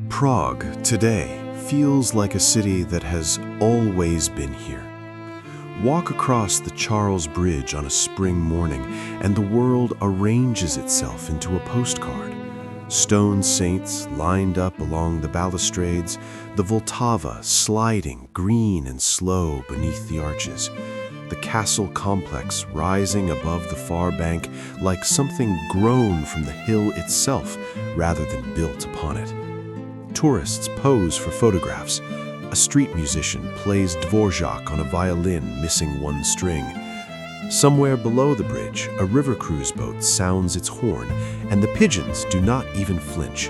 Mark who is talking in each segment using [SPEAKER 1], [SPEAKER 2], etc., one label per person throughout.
[SPEAKER 1] Prague today feels like a city that has always been here. Walk across the Charles Bridge on a spring morning and the world arranges itself into a postcard. Stone saints lined up along the balustrades, the Vltava sliding green and slow beneath the arches, the castle complex rising above the far bank like something grown from the hill itself rather than built upon it. Tourists pose for photographs. A street musician plays Dvorak on a violin missing one string. Somewhere below the bridge, a river cruise boat sounds its horn, and the pigeons do not even flinch.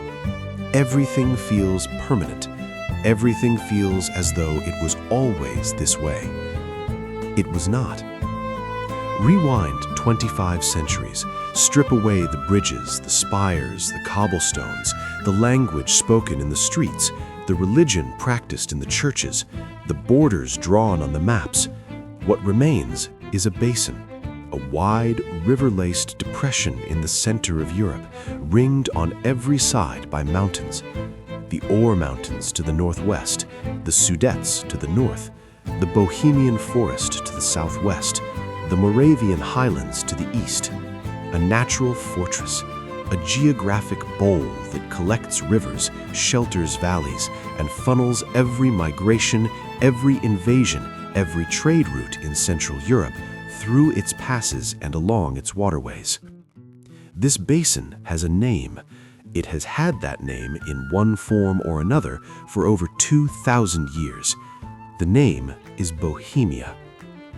[SPEAKER 1] Everything feels permanent. Everything feels as though it was always this way. It was not. Rewind 25 centuries. Strip away the bridges, the spires, the cobblestones, the language spoken in the streets, the religion practiced in the churches, the borders drawn on the maps. What remains is a basin, a wide, river-laced depression in the center of Europe, ringed on every side by mountains. The Ore Mountains to the northwest, the Sudets to the north, the Bohemian forest to the southwest, the Moravian highlands to the east. A natural fortress, a geographic bowl that collects rivers, shelters valleys, and funnels every migration, every invasion, every trade route in Central Europe through its passes and along its waterways. This basin has a name. It has had that name in one form or another for over 2,000 years. The name is Bohemia,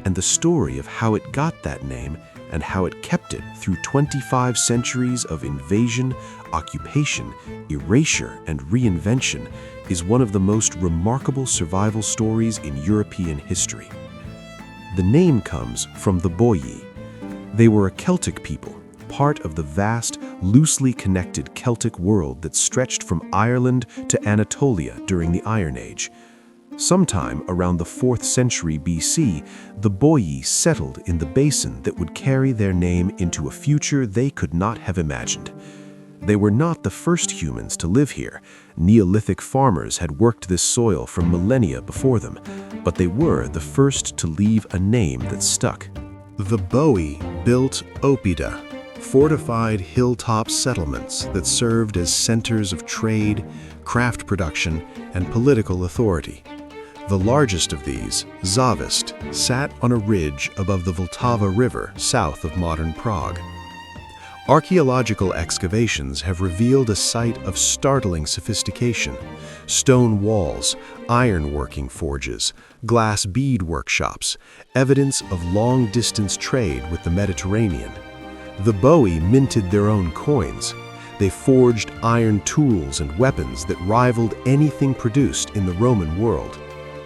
[SPEAKER 1] and the story of how it got that name and how it kept it through 25 centuries of invasion, occupation, erasure, and reinvention is one of the most remarkable survival stories in European history. The name comes from the Boii. They were a Celtic people, part of the vast, loosely connected Celtic world that stretched from Ireland to Anatolia during the Iron Age. Sometime around the 4th century BC, the Boii settled in the basin that would carry their name into a future they could not have imagined. They were not the first humans to live here. Neolithic farmers had worked this soil for millennia before them, but they were the first to leave a name that stuck. The Boii built oppida, fortified hilltop settlements that served as centers of trade, craft production, and political authority. The largest of these, Zavist, sat on a ridge above the Vltava River south of modern Prague. Archaeological excavations have revealed a site of startling sophistication: stone walls, iron-working forges, glass bead workshops, evidence of long-distance trade with the Mediterranean. The Boii minted their own coins. They forged iron tools and weapons that rivaled anything produced in the Roman world.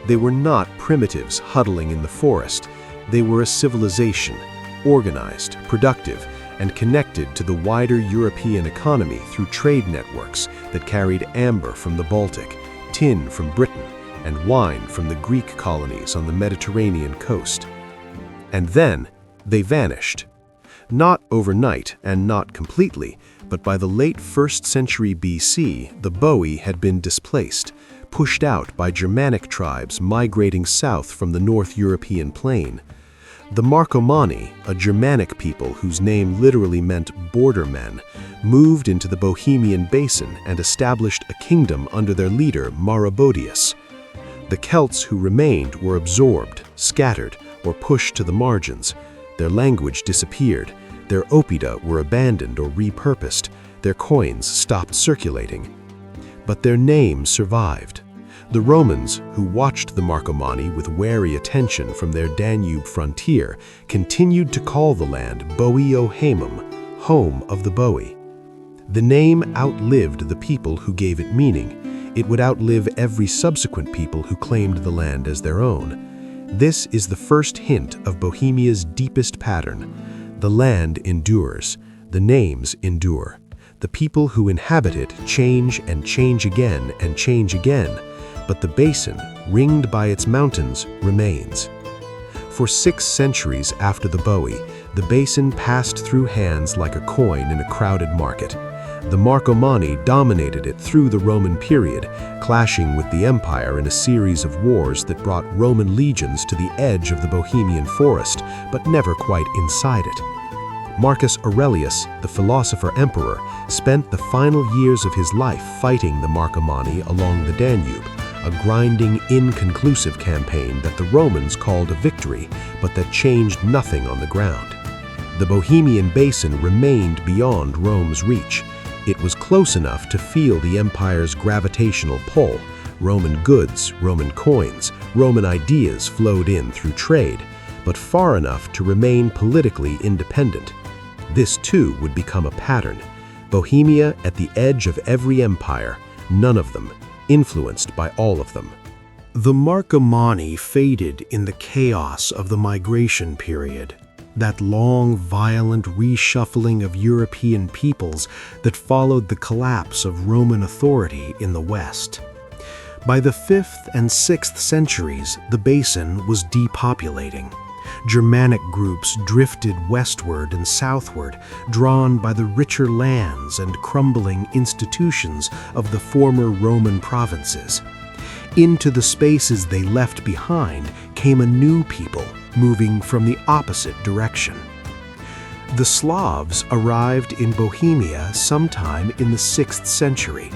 [SPEAKER 1] They were not primitives huddling in the forest. They were a civilization, organized, productive, and connected to the wider European economy through trade networks that carried amber from the Baltic, tin from Britain, and wine from the Greek colonies on the Mediterranean coast. And then they vanished. Not overnight and not completely, but by the late 1st century BC, the Boii had been displaced, pushed out by Germanic tribes migrating south from the North European plain. The Marcomanni, a Germanic people whose name literally meant bordermen, moved into the Bohemian basin and established a kingdom under their leader Maroboduus. The Celts who remained were absorbed, scattered, or pushed to the margins. Their language disappeared, their oppida were abandoned or repurposed, their coins stopped circulating. But their name survived. The Romans, who watched the Marcomanni with wary attention from their Danube frontier, continued to call the land Boiohamum, home of the Boii. The name outlived the people who gave it meaning. It would outlive every subsequent people who claimed the land as their own. This is the first hint of Bohemia's deepest pattern. The land endures. The names endure. The people who inhabit it change and change again and change again, but the basin, ringed by its mountains, remains. For 6 centuries after the Boii, the basin passed through hands like a coin in a crowded market. The Marcomanni dominated it through the Roman period, clashing with the empire in a series of wars that brought Roman legions to the edge of the Bohemian forest, but never quite inside it. Marcus Aurelius, the philosopher-emperor, spent the final years of his life fighting the Marcomanni along the Danube, a grinding, inconclusive campaign that the Romans called a victory, but that changed nothing on the ground. The Bohemian basin remained beyond Rome's reach. It was close enough to feel the empire's gravitational pull. Roman goods, Roman coins, Roman ideas flowed in through trade, but far enough to remain politically independent. This too would become a pattern. Bohemia at the edge of every empire, none of them influenced by all of them. The Marcomanni faded in the chaos of the migration period, that long, violent reshuffling of European peoples that followed the collapse of Roman authority in the West. By the 5th and 6th centuries, the basin was depopulating. Germanic groups drifted westward and southward, drawn by the richer lands and crumbling institutions of the former Roman provinces. Into the spaces they left behind came a new people, moving from the opposite direction. The Slavs arrived in Bohemia sometime in the 6th century.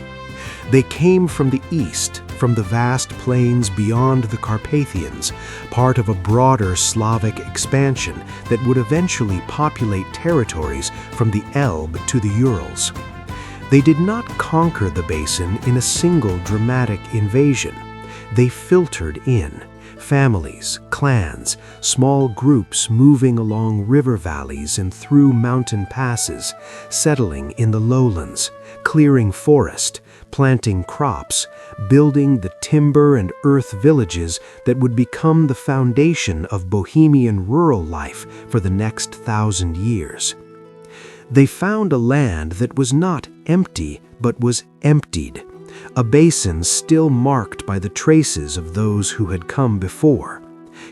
[SPEAKER 1] They came from the east, from the vast plains beyond the Carpathians, part of a broader Slavic expansion that would eventually populate territories from the Elbe to the Urals. They did not conquer the basin in a single dramatic invasion. They filtered in. Families, clans, small groups moving along river valleys and through mountain passes, settling in the lowlands, clearing forest, planting crops, building the timber and earth villages that would become the foundation of Bohemian rural life for the next 1,000 years. They found a land that was not empty, but was emptied, a basin still marked by the traces of those who had come before.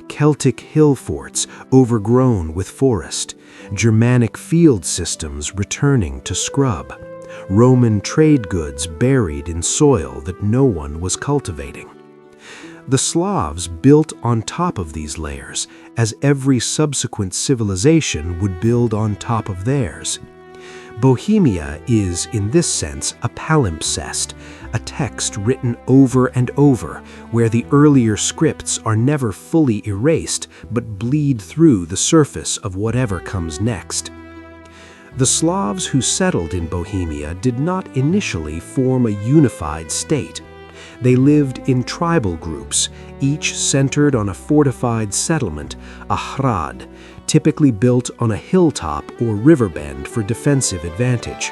[SPEAKER 1] Celtic hill forts overgrown with forest, Germanic field systems returning to scrub, Roman trade goods buried in soil that no one was cultivating. The Slavs built on top of these layers, as every subsequent civilization would build on top of theirs. Bohemia is, in this sense, a palimpsest, a text written over and over, where the earlier scripts are never fully erased but bleed through the surface of whatever comes next. The Slavs who settled in Bohemia did not initially form a unified state. They lived in tribal groups, each centered on a fortified settlement, a hrad, typically built on a hilltop or riverbend for defensive advantage.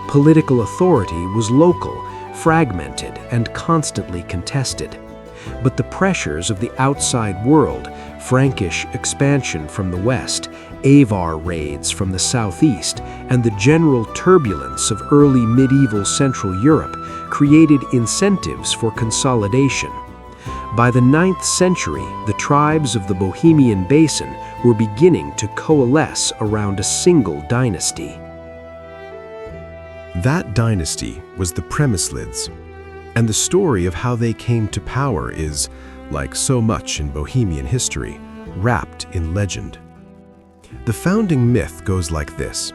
[SPEAKER 1] Political authority was local, fragmented, and constantly contested. But the pressures of the outside world, Frankish expansion from the west, Avar raids from the southeast, and the general turbulence of early medieval Central Europe created incentives for consolidation. By the 9th century, the tribes of the Bohemian Basin were beginning to coalesce around a single dynasty.
[SPEAKER 2] That dynasty was the Přemyslids, and the story of how they came to power is, like so much in Bohemian history, wrapped in legend. The founding myth goes like this.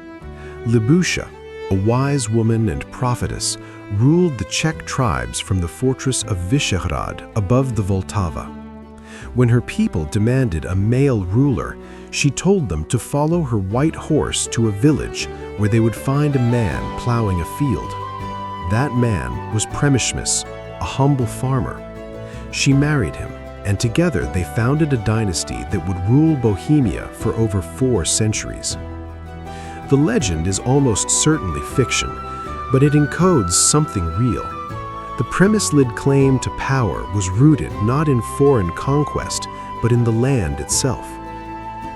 [SPEAKER 2] Libusha, a wise woman and prophetess, ruled the Czech tribes from the fortress of Vyšehrad above the Vltava. When her people demanded a male ruler, she told them to follow her white horse to a village where they would find a man plowing a field. That man was Přemyslids, a humble farmer. She married him, and together they founded a dynasty that would rule Bohemia for over 4 centuries. The legend is almost certainly fiction, but it encodes something real. The Přemyslid claim to power was rooted not in foreign conquest, but in the land itself.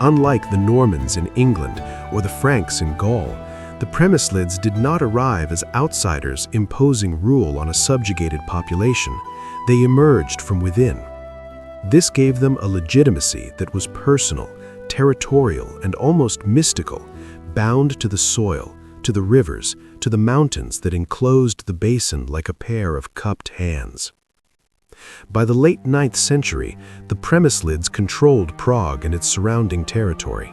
[SPEAKER 2] Unlike the Normans in England or the Franks in Gaul, the Přemyslids did not arrive as outsiders imposing rule on a subjugated population. They emerged from within. This gave them a legitimacy that was personal, territorial, and almost mystical, bound to the soil, to the rivers, to the mountains that enclosed the basin like a pair of cupped hands. By the late 9th century, the Přemyslids controlled Prague and its surrounding territory.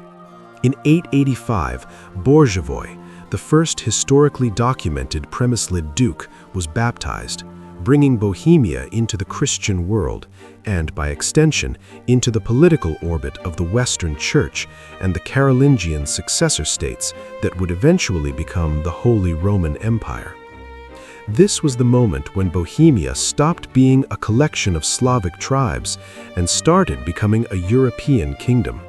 [SPEAKER 2] In 885, Bořivoj, the first historically documented Přemyslid duke, was baptized, bringing Bohemia into the Christian world and, by extension, into the political orbit of the Western Church and the Carolingian successor states that would eventually become the Holy Roman Empire. This was the moment when Bohemia stopped being a collection of Slavic tribes and started becoming a European kingdom.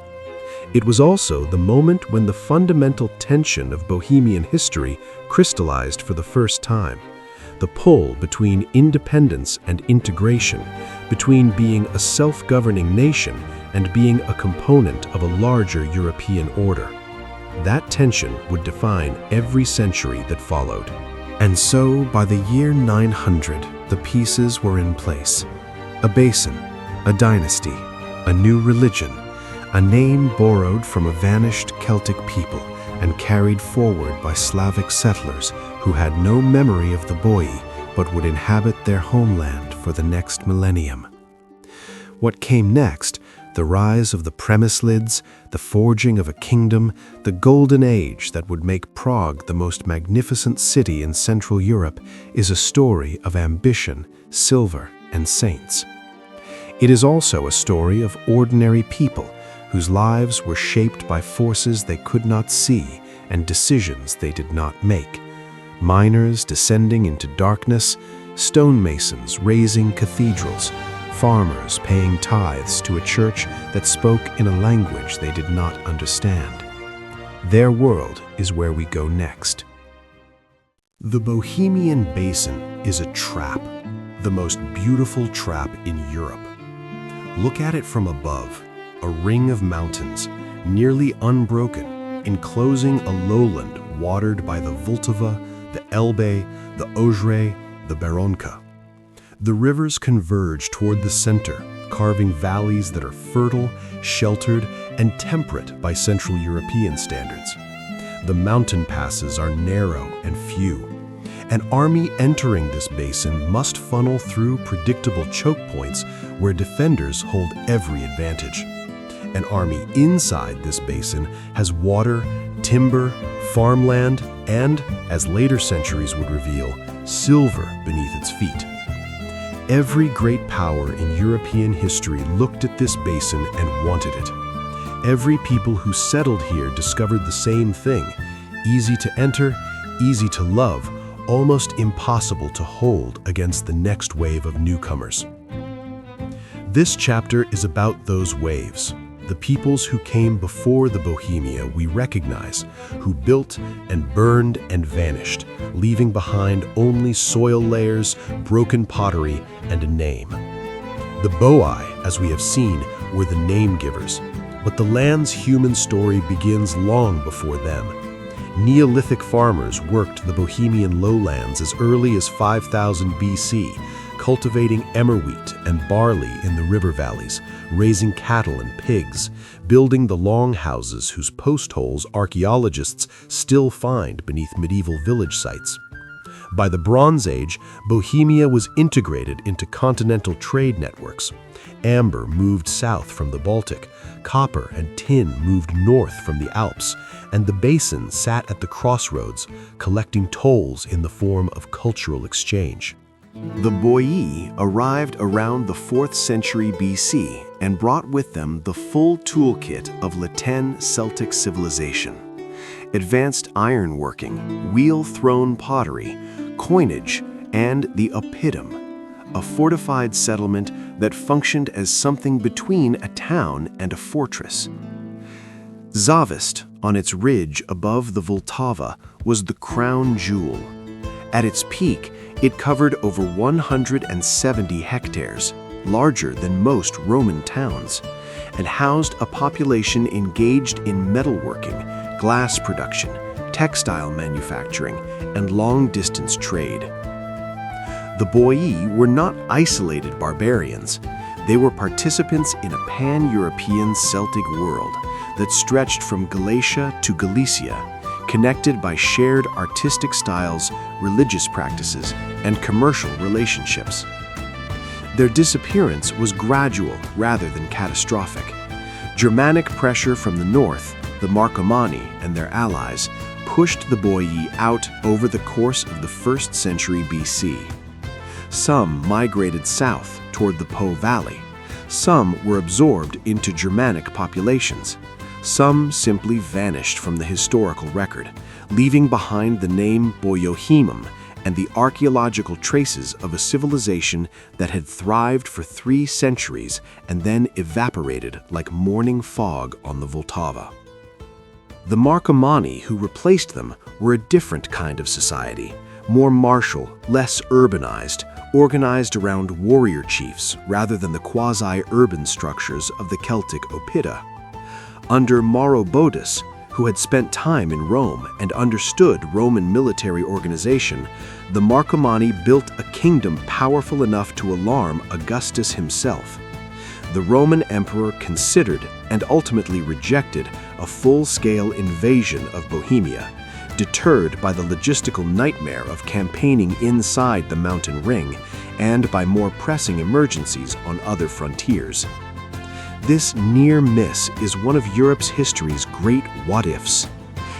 [SPEAKER 2] It was also the moment when the fundamental tension of Bohemian history crystallized for the first time. The pull between independence and integration, between being a self-governing nation and being a component of a larger European order. That tension would define every century that followed.
[SPEAKER 1] And so, by the year 900, the pieces were in place. A basin, a dynasty, a new religion, a name borrowed from a vanished Celtic people and carried forward by Slavic settlers who had no memory of the Boii but would inhabit their homeland for the next millennium. What came next, the rise of the Přemyslids, the forging of a kingdom, the golden age that would make Prague the most magnificent city in Central Europe, is a story of ambition, silver, and saints. It is also a story of ordinary people whose lives were shaped by forces they could not see and decisions they did not make. Miners descending into darkness, stonemasons raising cathedrals, farmers paying tithes to a church that spoke in a language they did not understand. Their world is where we go next. The Bohemian Basin is a trap, the most beautiful trap in Europe. Look at it from above, a ring of mountains, nearly unbroken, enclosing a lowland watered by the Vltava, the Elbe, the Odre, the Berounka. The rivers converge toward the center, carving valleys that are fertile, sheltered, and temperate by Central European standards. The mountain passes are narrow and few. An army entering this basin must funnel through predictable choke points where defenders hold every advantage. An army inside this basin has water, timber, farmland, and, as later centuries would reveal, silver beneath its feet. Every great power in European history looked at this basin and wanted it. Every people who settled here discovered the same thing: easy to enter, easy to love, almost impossible to hold against the next wave of newcomers. This chapter is about those waves, the peoples who came before the Bohemia we recognize, who built and burned and vanished, leaving behind only soil layers, broken pottery, and a name. The Boii, as we have seen, were the name givers, but the land's human story begins long before them. Neolithic farmers worked the Bohemian lowlands as early as 5000 BC, cultivating emmer wheat and barley in the river valleys, raising cattle and pigs, building the longhouses whose post holes archaeologists still find beneath medieval village sites. By the Bronze Age, Bohemia was integrated into continental trade networks. Amber moved south from the Baltic, copper and tin moved north from the Alps, and the basin sat at the crossroads, collecting tolls in the form of cultural exchange. The Boii arrived around the 4th century BC and brought with them the full toolkit of Latin Celtic civilization: advanced ironworking, wheel-thrown pottery, coinage, and the oppidum, a fortified settlement that functioned as something between a town and a fortress. Zavist, on its ridge above the Vltava, was the crown jewel. At its peak, it covered over 170 hectares, larger than most Roman towns, and housed a population engaged in metalworking, glass production, textile manufacturing, and long-distance trade. The Boii were not isolated barbarians. They were participants in a pan-European Celtic world that stretched from Galatia to Galicia, connected by shared artistic styles, religious practices, and commercial relationships. Their disappearance was gradual rather than catastrophic. Germanic pressure from the north, the Marcomanni and their allies, pushed the Boii out over the course of the 1st century BC. Some migrated south toward the Po Valley. Some were absorbed into Germanic populations. Some simply vanished from the historical record, leaving behind the name Boiohemum and the archaeological traces of a civilization that had thrived for 3 centuries and then evaporated like morning fog on the Vltava. The Marcomanni who replaced them were a different kind of society, more martial, less urbanized, organized around warrior chiefs rather than the quasi-urban structures of the Celtic Oppida. Under Maroboduus, who had spent time in Rome and understood Roman military organization, the Marcomanni built a kingdom powerful enough to alarm Augustus himself. The Roman emperor considered and ultimately rejected a full-scale invasion of Bohemia, deterred by the logistical nightmare of campaigning inside the mountain ring and by more pressing emergencies on other frontiers. This near miss is one of Europe's history's great what-ifs.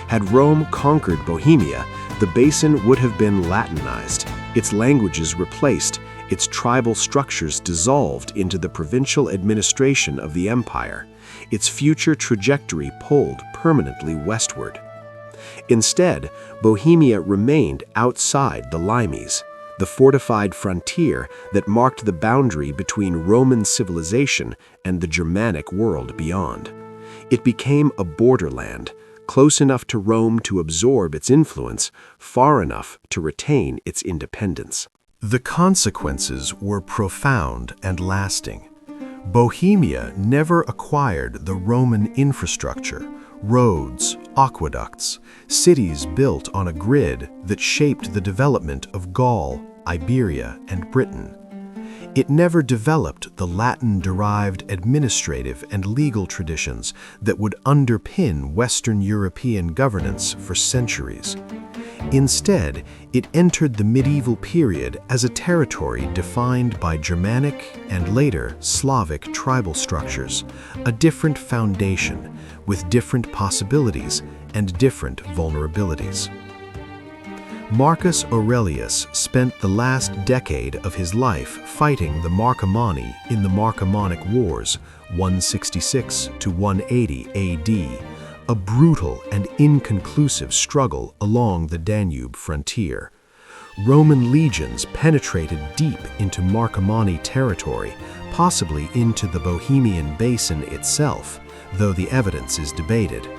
[SPEAKER 1] Had Rome conquered Bohemia, the basin would have been Latinized, its languages replaced, its tribal structures dissolved into the provincial administration of the empire, its future trajectory pulled permanently westward. Instead, Bohemia remained outside the limes, the fortified frontier that marked the boundary between Roman civilization and the Germanic world beyond. It became a borderland, close enough to Rome to absorb its influence, far enough to retain its independence.
[SPEAKER 2] The consequences were profound and lasting. Bohemia never acquired the Roman infrastructure, roads, aqueducts, cities built on a grid that shaped the development of Gaul, Iberia, and Britain. It never developed the Latin-derived administrative and legal traditions that would underpin Western European governance for centuries. Instead, it entered the medieval period as a territory defined by Germanic and later Slavic tribal structures, a different foundation with different possibilities and different vulnerabilities. Marcus Aurelius spent the last decade of his life fighting the Marcomanni in the Marcomannic Wars, 166 to 180 AD, a brutal and inconclusive struggle along the Danube frontier. Roman legions penetrated deep into Marcomanni territory, possibly into the Bohemian basin itself, though the evidence is debated.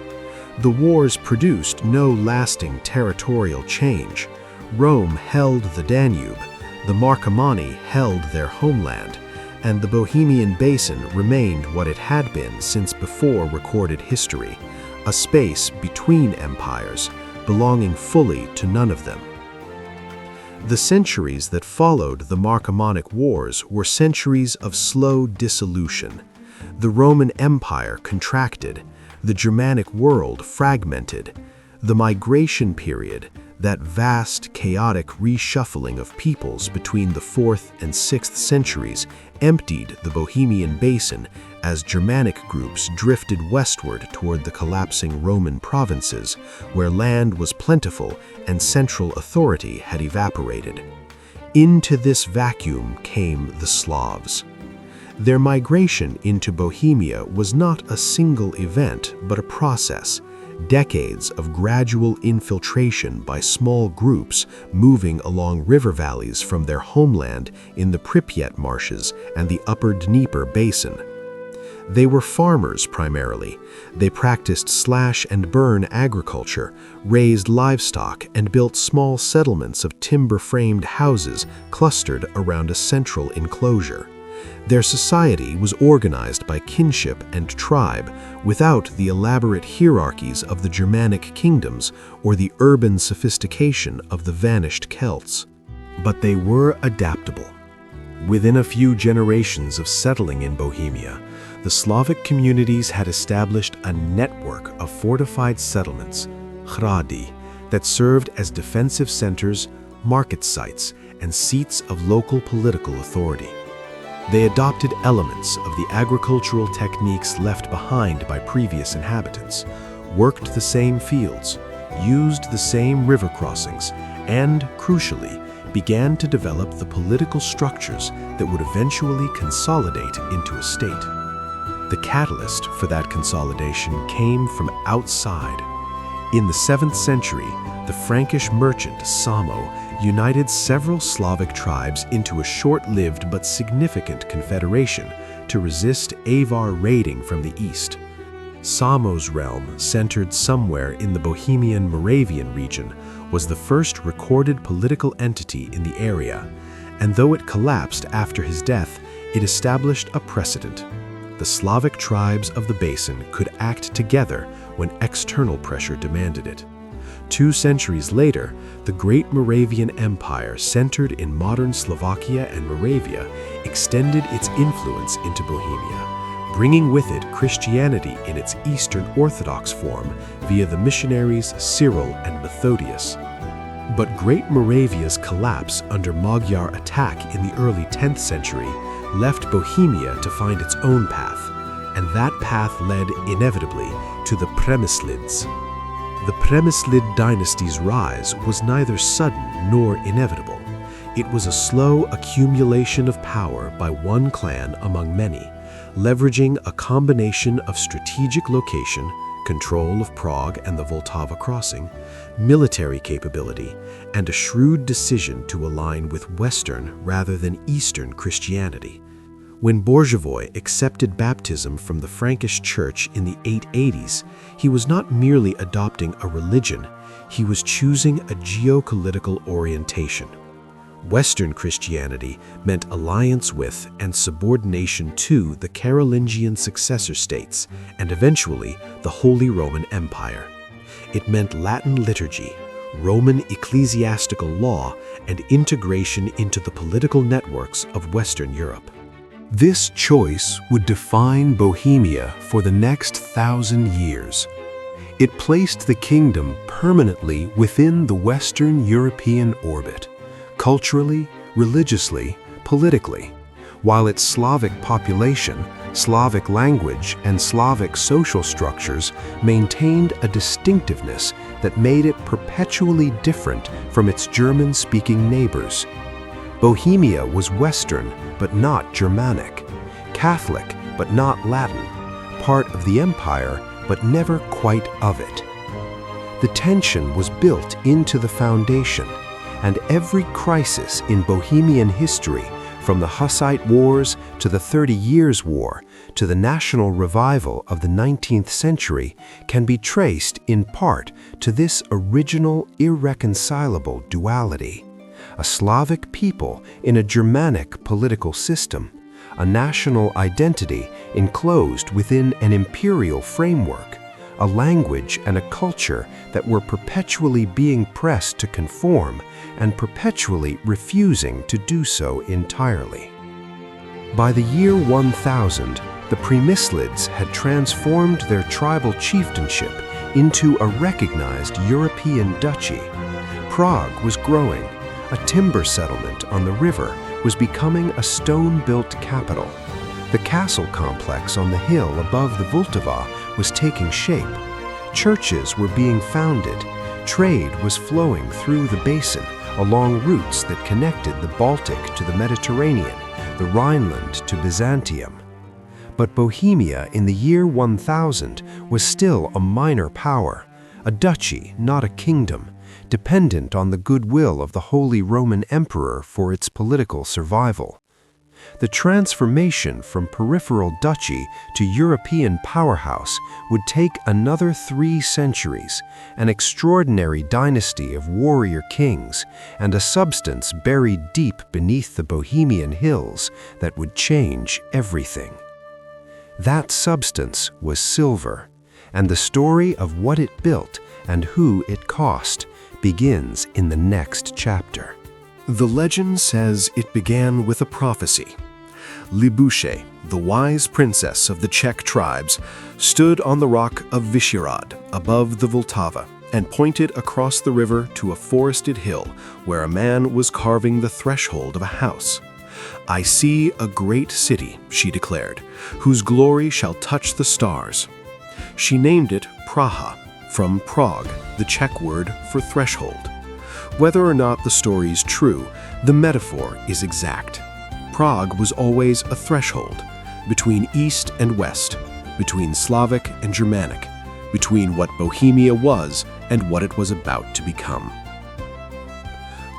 [SPEAKER 2] The wars produced no lasting territorial change. Rome held the Danube, the Marcomanni held their homeland, and the Bohemian basin remained what it had been since before recorded history, a space between empires, belonging fully to none of them. The centuries that followed the Marcomannic Wars were centuries of slow dissolution. The Roman Empire contracted, the Germanic world fragmented. The migration period, that vast, chaotic reshuffling of peoples between the 4th and 6th centuries, emptied the Bohemian basin as Germanic groups drifted westward toward the collapsing Roman provinces, where land was plentiful and central authority had evaporated. Into this vacuum came the Slavs. Their migration into Bohemia was not a single event, but a process, decades of gradual infiltration by small groups moving along river valleys from their homeland in the Pripyat marshes and the upper Dnieper basin. They were farmers primarily. They practiced slash-and-burn agriculture, raised livestock, and built small settlements of timber-framed houses clustered around a central enclosure. Their society was organized by kinship and tribe, without the elaborate hierarchies of the Germanic kingdoms or the urban sophistication of the vanished Celts. But they were adaptable. Within a few generations of settling in Bohemia, the Slavic communities had established a network of fortified settlements, hrady that served as defensive centers, market sites, and seats of local political authority. They adopted elements of the agricultural techniques left behind by previous inhabitants, worked the same fields, used the same river crossings, and, crucially, began to develop the political structures that would eventually consolidate into a state. The catalyst for that consolidation came from outside. In the 7th century, the Frankish merchant Samo united several Slavic tribes into a short-lived but significant confederation to resist Avar raiding from the east. Samo's realm, centered somewhere in the Bohemian-Moravian region, was the first recorded political entity in the area, and though it collapsed after his death, it established a precedent. The Slavic tribes of the basin could act together when external pressure demanded it. 2 centuries later, the Great Moravian Empire, centered in modern Slovakia and Moravia, extended its influence into Bohemia, bringing with it Christianity in its Eastern Orthodox form via the missionaries Cyril and Methodius. But Great Moravia's collapse under Magyar attack in the early 10th century left Bohemia to find its own path, and that path led inevitably to the Přemyslids. The Přemyslid dynasty's rise was neither sudden nor inevitable. It was a slow accumulation of power by one clan among many, leveraging a combination of strategic location, control of Prague and the Vltava crossing, military capability, and a shrewd decision to align with Western rather than Eastern Christianity. When Borzhevoy accepted baptism from the Frankish Church in the 880s, he was not merely adopting a religion, he was choosing a geopolitical orientation. Western Christianity meant alliance with and subordination to the Carolingian successor states, and eventually the Holy Roman Empire. It meant Latin liturgy, Roman ecclesiastical law, and integration into the political networks of Western Europe. This choice would define Bohemia for the next 1,000 years. It placed the kingdom permanently within the Western European orbit, culturally, religiously, politically, while its Slavic population, Slavic language, and Slavic social structures maintained a distinctiveness that made it perpetually different from its German-speaking neighbors. Bohemia was Western, but not Germanic, Catholic, but not Latin, part of the empire, but never quite of it. The tension was built into the foundation, and every crisis in Bohemian history, from the Hussite Wars to the 30 Years' War to the national revival of the 19th century, can be traced in part to this original irreconcilable duality. A Slavic people in a Germanic political system, a national identity enclosed within an imperial framework, a language and a culture that were perpetually being pressed to conform and perpetually refusing to do so entirely. By the year 1000, the Přemyslids had transformed their tribal chieftainship into a recognized European duchy. Prague was growing. A timber settlement on the river was becoming a stone-built capital. The castle complex on the hill above the Vltava was taking shape. Churches were being founded. Trade was flowing through the basin along routes that connected the Baltic to the Mediterranean, the Rhineland to Byzantium. But Bohemia in the year 1000 was still a minor power, a duchy, not a kingdom, dependent on the goodwill of the Holy Roman Emperor for its political survival. The transformation from peripheral duchy to European powerhouse would take another 3 centuries, an extraordinary dynasty of warrior kings, and a substance buried deep beneath the Bohemian hills that would change everything. That substance was silver, and the story of what it built and who it cost begins in the next chapter.
[SPEAKER 1] The legend says it began with a prophecy. Libuše, the wise princess of the Czech tribes, stood on the rock of Vyšehrad above the Vltava, and pointed across the river to a forested hill where a man was carving the threshold of a house. "I see a great city," she declared, "whose glory shall touch the stars." She named it Praha, from Prague, the Czech word for threshold. Whether or not the story is true, the metaphor is exact. Prague was always a threshold, between East and West, between Slavic and Germanic, between what Bohemia was and what it was about to become.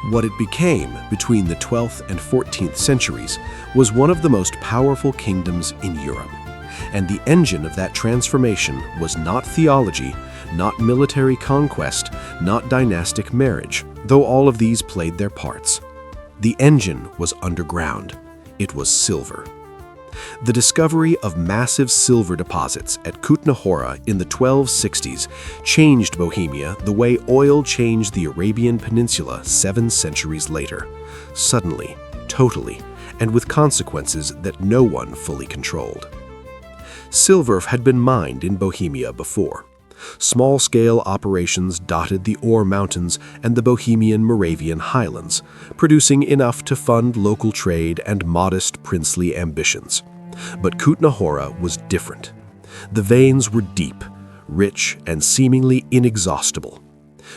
[SPEAKER 1] What it became between the 12th and 14th centuries was one of the most powerful kingdoms in Europe. And the engine of that transformation was not theology, not military conquest, not dynastic marriage, though all of these played their parts. The engine was underground. It was silver. The discovery of massive silver deposits at Kutna Hora in the 1260s changed Bohemia the way oil changed the Arabian Peninsula 7 centuries later. Suddenly, totally, and with consequences that no one fully controlled. Silver had been mined in Bohemia before. Small-scale operations dotted the Ore Mountains and the Bohemian Moravian highlands, producing enough to fund local trade and modest princely ambitions. But Kutna Hora was different. The veins were deep, rich, and seemingly inexhaustible.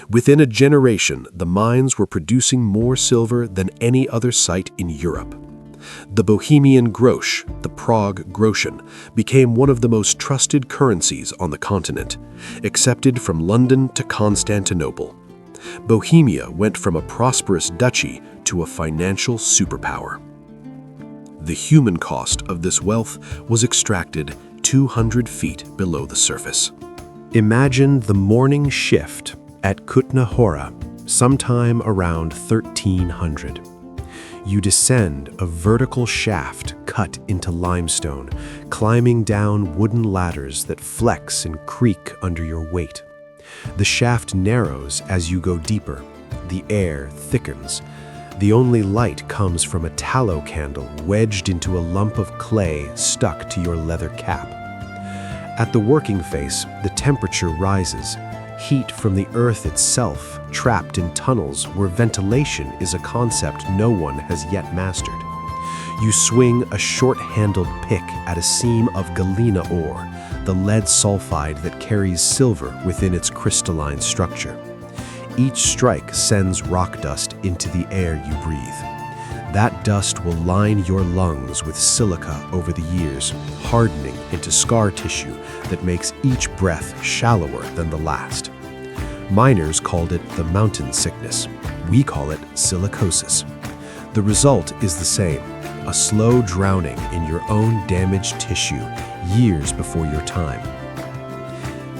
[SPEAKER 1] Within a generation, the mines were producing more silver than any other site in Europe. The Bohemian grosz, the Prague groschen, became one of the most trusted currencies on the continent, accepted from London to Constantinople. Bohemia went from a prosperous duchy to a financial superpower. The human cost of this wealth was extracted 200 feet below the surface. Imagine the morning shift at Kutna Hora, sometime around 1300. You descend a vertical shaft cut into limestone, climbing down wooden ladders that flex and creak under your weight. The shaft narrows as you go deeper. The air thickens. The only light comes from a tallow candle wedged into a lump of clay stuck to your leather cap. At the working face, the temperature rises. Heat from the earth itself, trapped in tunnels where ventilation is a concept no one has yet mastered. You swing a short-handled pick at a seam of galena ore, the lead sulfide that carries silver within its crystalline structure. Each strike sends rock dust into the air you breathe. That dust will line your lungs with silica over the years, hardening into scar tissue that makes each breath shallower than the last. Miners called it the mountain sickness. We call it silicosis. The result is the same, a slow drowning in your own damaged tissue years before your time.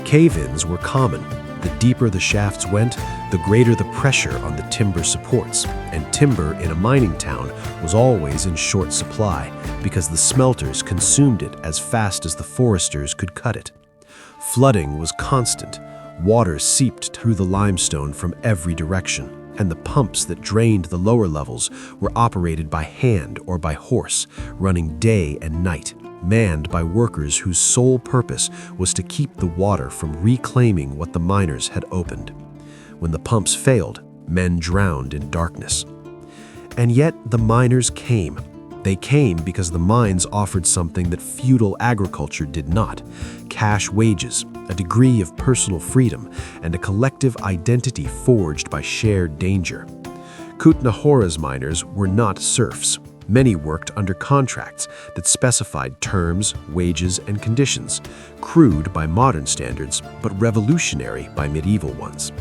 [SPEAKER 1] Cave-ins were common. The deeper the shafts went, the greater the pressure on the timber supports, and timber in a mining town was always in short supply because the smelters consumed it as fast as the foresters could cut it. Flooding was constant. Water seeped through the limestone from every direction, and the pumps that drained the lower levels were operated by hand or by horse, running day and night, manned by workers whose sole purpose was to keep the water from reclaiming what the miners had opened. When the pumps failed, men drowned in darkness. And yet the miners came. They came because the mines offered something that feudal agriculture did not: cash wages, a degree of personal freedom, and a collective identity forged by shared danger. Kutna Hora's miners were not serfs. Many worked under contracts that specified terms, wages, and conditions, crude by modern standards, but revolutionary by medieval ones.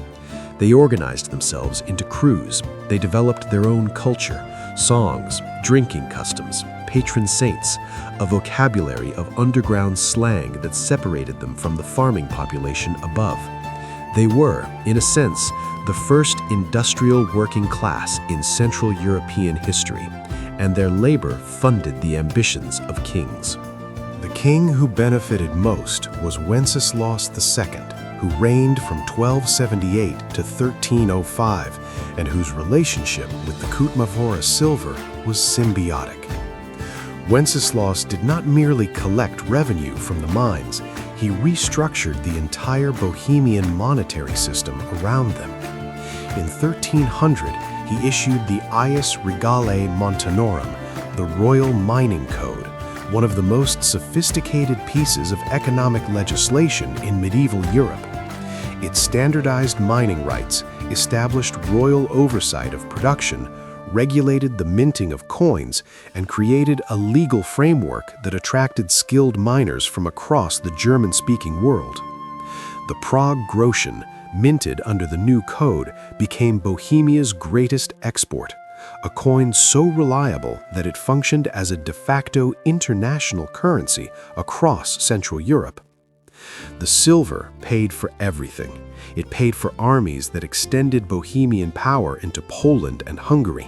[SPEAKER 1] They organized themselves into crews. They developed their own culture, songs, drinking customs, patron saints, a vocabulary of underground slang that separated them from the farming population above. They were, in a sense, the first industrial working class in Central European history, and their labor funded the ambitions of kings. The king who benefited most was Wenceslaus II, who reigned from 1278 to 1305, and whose relationship with the Kutna Hora silver was symbiotic. Wenceslaus did not merely collect revenue from the mines,
[SPEAKER 2] he restructured the entire Bohemian monetary system around them. In 1300, he issued the Ius Regale Montanorum, the Royal Mining Code, one of the most sophisticated pieces of economic legislation in medieval Europe. It standardized mining rights, established royal oversight of production, regulated the minting of coins, and created a legal framework that attracted skilled miners from across the German-speaking world. The Prague groschen, minted under the new code, became Bohemia's greatest export, a coin so reliable that it functioned as a de facto international currency across Central Europe. The silver paid for everything. It paid for armies that extended Bohemian power into Poland and Hungary.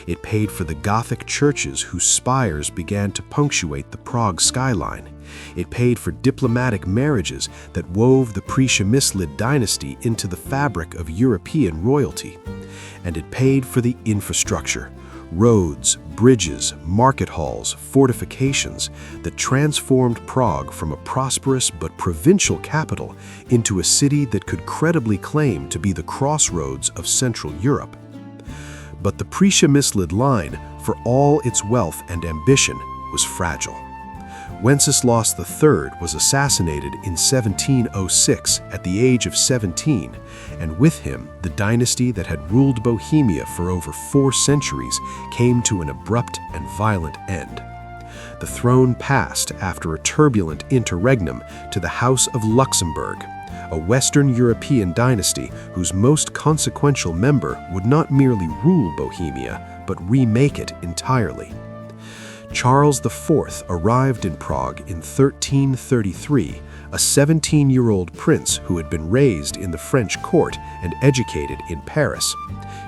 [SPEAKER 2] It paid for the Gothic churches whose spires began to punctuate the Prague skyline. It paid for diplomatic marriages that wove the Přemyslids dynasty into the fabric of European royalty. And it paid for the infrastructure, roads, bridges, market halls, fortifications that transformed Prague from a prosperous but provincial capital into a city that could credibly claim to be the crossroads of Central Europe. But the Přemyslids line, for all its wealth and ambition, was fragile. Wenceslaus III was assassinated in 1706 at the age of 17, and with him, the dynasty that had ruled Bohemia for over 4 centuries came to an abrupt and violent end. The throne passed after a turbulent interregnum to the House of Luxembourg, a Western European dynasty whose most consequential member would not merely rule Bohemia, but remake it entirely. Charles IV arrived in Prague in 1333, a 17-year-old prince who had been raised in the French court and educated in Paris.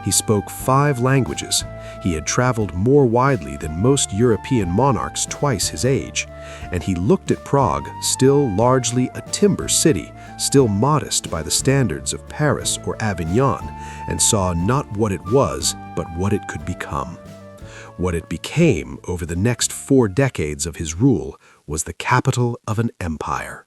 [SPEAKER 2] He spoke 5 languages. He had traveled more widely than most European monarchs twice his age, and he looked at Prague, still largely a timber city, still modest by the standards of Paris or Avignon, and saw not what it was, but what it could become. What it became over the next 4 decades of his rule was the capital of an empire.